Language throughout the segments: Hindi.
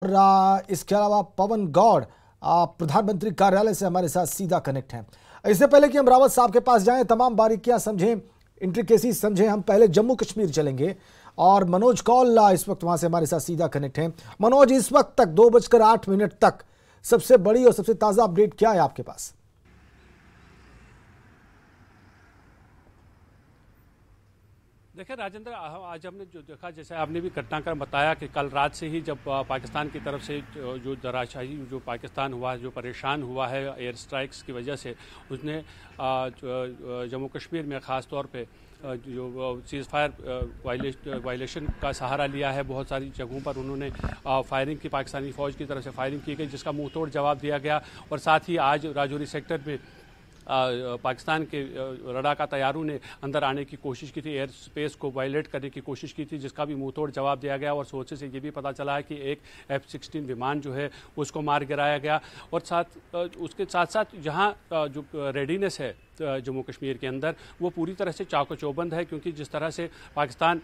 और इसके अलावा पवन गौड़ प्रधानमंत्री कार्यालय से हमारे साथ सीधा कनेक्ट हैं। इससे पहले कि हम रावत साहब के पास जाएं, तमाम बारीकियां समझें, इंट्रिकेसी समझें, हम पहले जम्मू कश्मीर चलेंगे और मनोज कौल इस वक्त वहां से हमारे साथ सीधा कनेक्ट हैं। मनोज, इस वक्त तक 2:08 तक सबसे बड़ी और सबसे ताजा अपडेट क्या है आपके पास? देखिए राजेंद्र, आज हमने जो देखा, जैसे आपने भी घटनाक्रम बताया कि कल रात से ही जब पाकिस्तान की तरफ से जो दराशाही जो पाकिस्तान हुआ है, जो परेशान हुआ है एयर स्ट्राइक्स की वजह से, उसने जम्मू कश्मीर में ख़ास तौर पे जो सीज़ फायर वायलेशन का सहारा लिया है। बहुत सारी जगहों पर उन्होंने फायरिंग की, पाकिस्तानी फ़ौज की तरफ से फायरिंग की गई, जिसका मुंह तोड़ जवाब दिया गया। और साथ ही आज राजौरी सेक्टर में पाकिस्तान के लड़ाका तैयारों ने अंदर आने की कोशिश की थी, एयर स्पेस को वायलेट करने की कोशिश की थी, जिसका भी मुंह तोड़ जवाब दिया गया। और सोचे से ये भी पता चला है कि एक F-16 विमान जो है उसको मार गिराया गया। और उसके साथ साथ जहां जो रेडीनेस है जम्मू कश्मीर के अंदर, वो पूरी तरह से चाको चौबंद है, क्योंकि जिस तरह से पाकिस्तान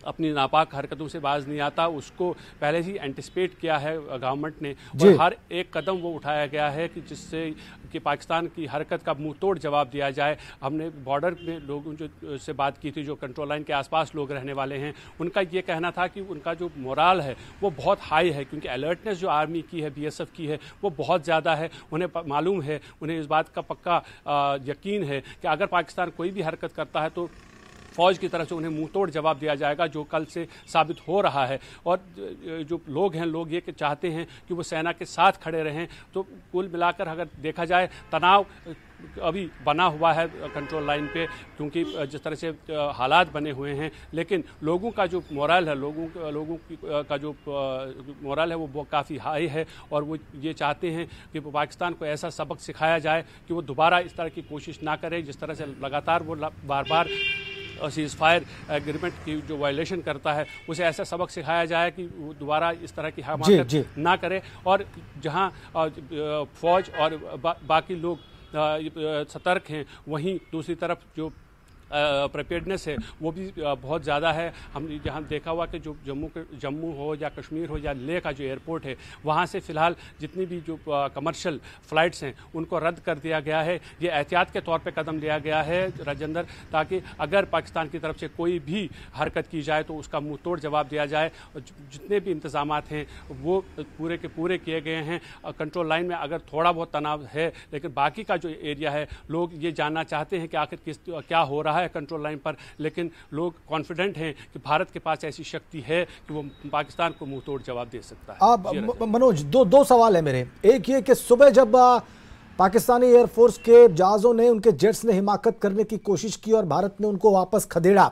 अपनी नापाक हरकतों से बाज नहीं आता, उसको पहले ही एंटिसिपेट किया है गवर्नमेंट ने, और हर एक कदम वो उठाया गया है कि जिससे कि पाकिस्तान की हरकत का मुंह तोड़ जवाब दिया जाए। हमने बॉर्डर में लोगों से बात की थी, जो कंट्रोल लाइन के आसपास लोग रहने वाले हैं, उनका ये कहना था कि उनका जो मोराल है वो बहुत हाई है, क्योंकि अलर्टनेस जो आर्मी की है, BSF की है, वो बहुत ज़्यादा है। उन्हें मालूम है, उन्हें इस बात का पक्का यकीन है कि अगर पाकिस्तान कोई भी हरकत करता है तो फ़ौज की तरफ से उन्हें मुंह तोड़ जवाब दिया जाएगा, जो कल से साबित हो रहा है। और जो लोग हैं, लोग ये चाहते हैं कि वो सेना के साथ खड़े रहें। तो कुल मिलाकर अगर देखा जाए, तनाव अभी बना हुआ है कंट्रोल लाइन पे, क्योंकि जिस तरह से हालात बने हुए हैं, लेकिन लोगों का जो मोरल है, लोगों का जो मोरल है वो काफ़ी हाई है। और वो ये चाहते हैं कि पाकिस्तान को ऐसा सबक सिखाया जाए कि वो दोबारा इस तरह की कोशिश ना करे, जिस तरह से लगातार वो बार बार सीज़ फायर एग्रीमेंट की जो वायलेशन करता है, उसे ऐसा सबक सिखाया जाए कि वो दोबारा इस तरह की हमाकत ना करे। और जहां फ़ौज और बाकी लोग सतर्क हैं, वहीं दूसरी तरफ जो प्रिपेयर्डनेस है वो भी बहुत ज़्यादा है। हमने जहाँ देखा हुआ कि जो जम्मू हो या कश्मीर हो या लेह का जो एयरपोर्ट है, वहाँ से फ़िलहाल जितनी भी जो कमर्शियल फ़्लाइट्स हैं उनको रद्द कर दिया गया है। ये एहतियात के तौर पे कदम लिया गया है राजेंद्र, ताकि अगर पाकिस्तान की तरफ से कोई भी हरकत की जाए तो उसका मुँह तोड़ जवाब दिया जाए। जितने भी इंतज़ामात हैं वो पूरे के पूरे किए गए हैं। कंट्रोल लाइन में अगर थोड़ा बहुत तनाव है, लेकिन बाकी का जो एरिया है, लोग ये जानना चाहते हैं कि आखिर क्या हो रहा है कंट्रोल लाइन पर। लेकिन लोग कॉन्फिडेंट हैं कि भारत के पास ऐसी शक्ति है कि वो पाकिस्तान को मुंह तोड़ जवाब दे सकता है। अब मनोज, दो सवाल है मेरे। एक ये कि सुबह जब पाकिस्तानी एयरफोर्स के जहाजों ने, उनके जेट्स ने हिमाकत करने की कोशिश की और भारत ने उनको वापस खदेड़ा,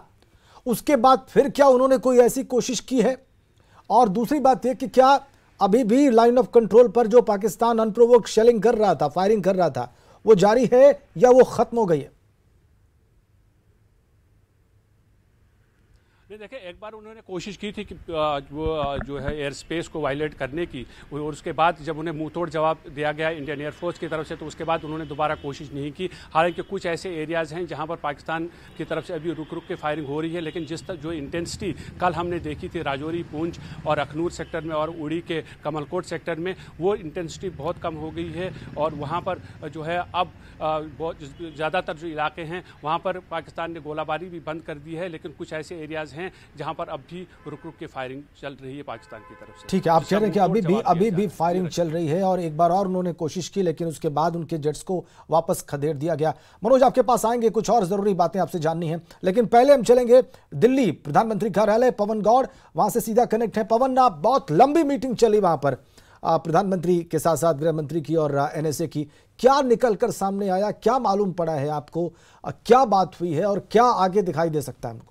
उसके बाद फिर क्या उन्होंने कोई ऐसी कोशिश की है? और दूसरी बात यह कि क्या अभी भी लाइन ऑफ कंट्रोल पर जो पाकिस्तान अनप्रोवोक्ड शेलिंग कर रहा था, फायरिंग कर रहा था, वो जारी है या वो खत्म हो गई है? देखिए, एक बार उन्होंने कोशिश की थी कि वो जो है एयर स्पेस को वायलेट करने की, और उसके बाद जब उन्हें मुंह तोड़ जवाब दिया गया इंडियन एयरफोर्स की तरफ से, तो उसके बाद उन्होंने दोबारा कोशिश नहीं की। हालांकि कुछ ऐसे एरियाज़ हैं जहां पर पाकिस्तान की तरफ से अभी रुक रुक के फायरिंग हो रही है, लेकिन जो इंटेंसिटी कल हमने देखी थी राजौरी, पूंछ और अखनूर सेक्टर में और उड़ी के कमलकोट सेक्टर में, वो इंटेंसिटी बहुत कम हो गई है। और वहाँ पर जो है अब बहुत ज़्यादातर जो इलाके हैं वहाँ पर पाकिस्तान ने गोलाबारी भी बंद कर दी है, लेकिन कुछ ऐसे एरियाज़ हैं जहां पर अब भी रुक रुक के फायरिंग चल रही है पाकिस्तान की तरफ से। ठीक है, आप कह रहे हैं कि अभी भी फायरिंग चल रही है और एक बार और उन्होंने कोशिश की, लेकिन उसके बाद उनके जेट्स को वापस खदेड़ दिया गया। मनोज, आपके पास आएंगे, कुछ और जरूरी बातें आपसे जाननी है, लेकिन पहले हम चलेंगे दिल्ली प्रधानमंत्री कार्यालय। पवन गौड़ वहां से सीधा कनेक्ट है। पवन, बहुत लंबी मीटिंग चली वहां पर प्रधानमंत्री के साथ साथ गृह मंत्री की और NSA की। क्या निकलकर सामने आया, क्या मालूम पड़ा है आपको, क्या बात हुई है और क्या आगे दिखाई दे सकता है हमको?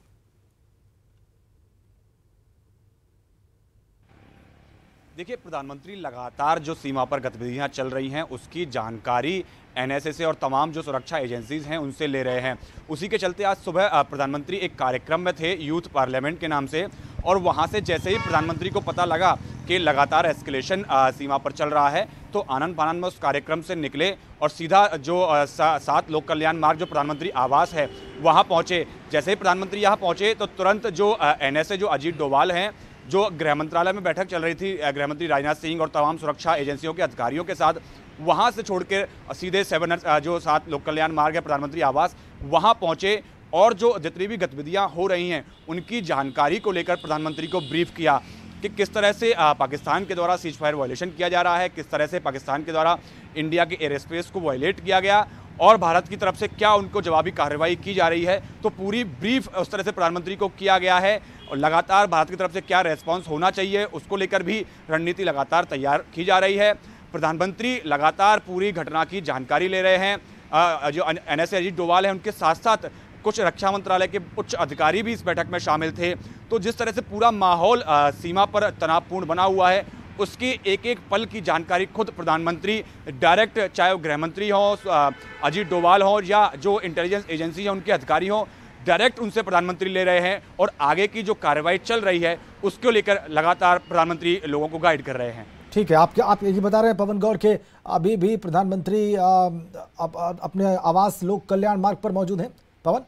देखिए, प्रधानमंत्री लगातार जो सीमा पर गतिविधियां चल रही हैं उसकी जानकारी NSA से और तमाम जो सुरक्षा एजेंसीज हैं उनसे ले रहे हैं। उसी के चलते आज सुबह प्रधानमंत्री एक कार्यक्रम में थे, यूथ पार्लियामेंट के नाम से, और वहां से जैसे ही प्रधानमंत्री को पता लगा कि लगातार एस्केलेशन सीमा पर चल रहा है, तो आनंद फानंद में उस कार्यक्रम से निकले और सीधा जो 7 लोक कल्याण मार्ग जो प्रधानमंत्री आवास है वहां पहुंचे। जैसे ही प्रधानमंत्री यहां पहुंचे तो तुरंत जो NSA जो अजीत डोभाल हैं जो गृह मंत्रालय में बैठक चल रही थी गृह मंत्री राजनाथ सिंह और तमाम सुरक्षा एजेंसियों के अधिकारियों के साथ, वहां से छोड़ के सीधे 7 लोक कल्याण मार्ग है प्रधानमंत्री आवास, वहां पहुंचे और जो जितनी भी गतिविधियां हो रही हैं उनकी जानकारी को लेकर प्रधानमंत्री को ब्रीफ किया कि किस तरह से पाकिस्तान के द्वारा सीज फायर वायलेशन किया जा रहा है, किस तरह से पाकिस्तान के द्वारा इंडिया के एयर स्पेस को वायलेट किया गया और भारत की तरफ से क्या उनको जवाबी कार्रवाई की जा रही है। तो पूरी ब्रीफ उस तरह से प्रधानमंत्री को किया गया है और लगातार भारत की तरफ से क्या रेस्पॉन्स होना चाहिए उसको लेकर भी रणनीति लगातार तैयार की जा रही है। प्रधानमंत्री लगातार पूरी घटना की जानकारी ले रहे हैं। जो NSA अजीत डोवाल हैं उनके साथ साथ कुछ रक्षा मंत्रालय के उच्च अधिकारी भी इस बैठक में शामिल थे। तो जिस तरह से पूरा माहौल सीमा पर तनावपूर्ण बना हुआ है उसकी एक एक पल की जानकारी खुद प्रधानमंत्री डायरेक्ट, चाहे वो गृह मंत्री हों, अजीत डोवाल हों या जो इंटेलिजेंस एजेंसी है उनके अधिकारी हों, डायरेक्ट उनसे प्रधानमंत्री ले रहे हैं और आगे की जो कार्रवाई चल रही है उसको लेकर लगातार प्रधानमंत्री लोगों को गाइड कर रहे हैं। ठीक है, आप ये बता रहे हैं पवन गौर के अभी भी प्रधानमंत्री अपने आवास लोक कल्याण मार्ग पर मौजूद हैं। पवन।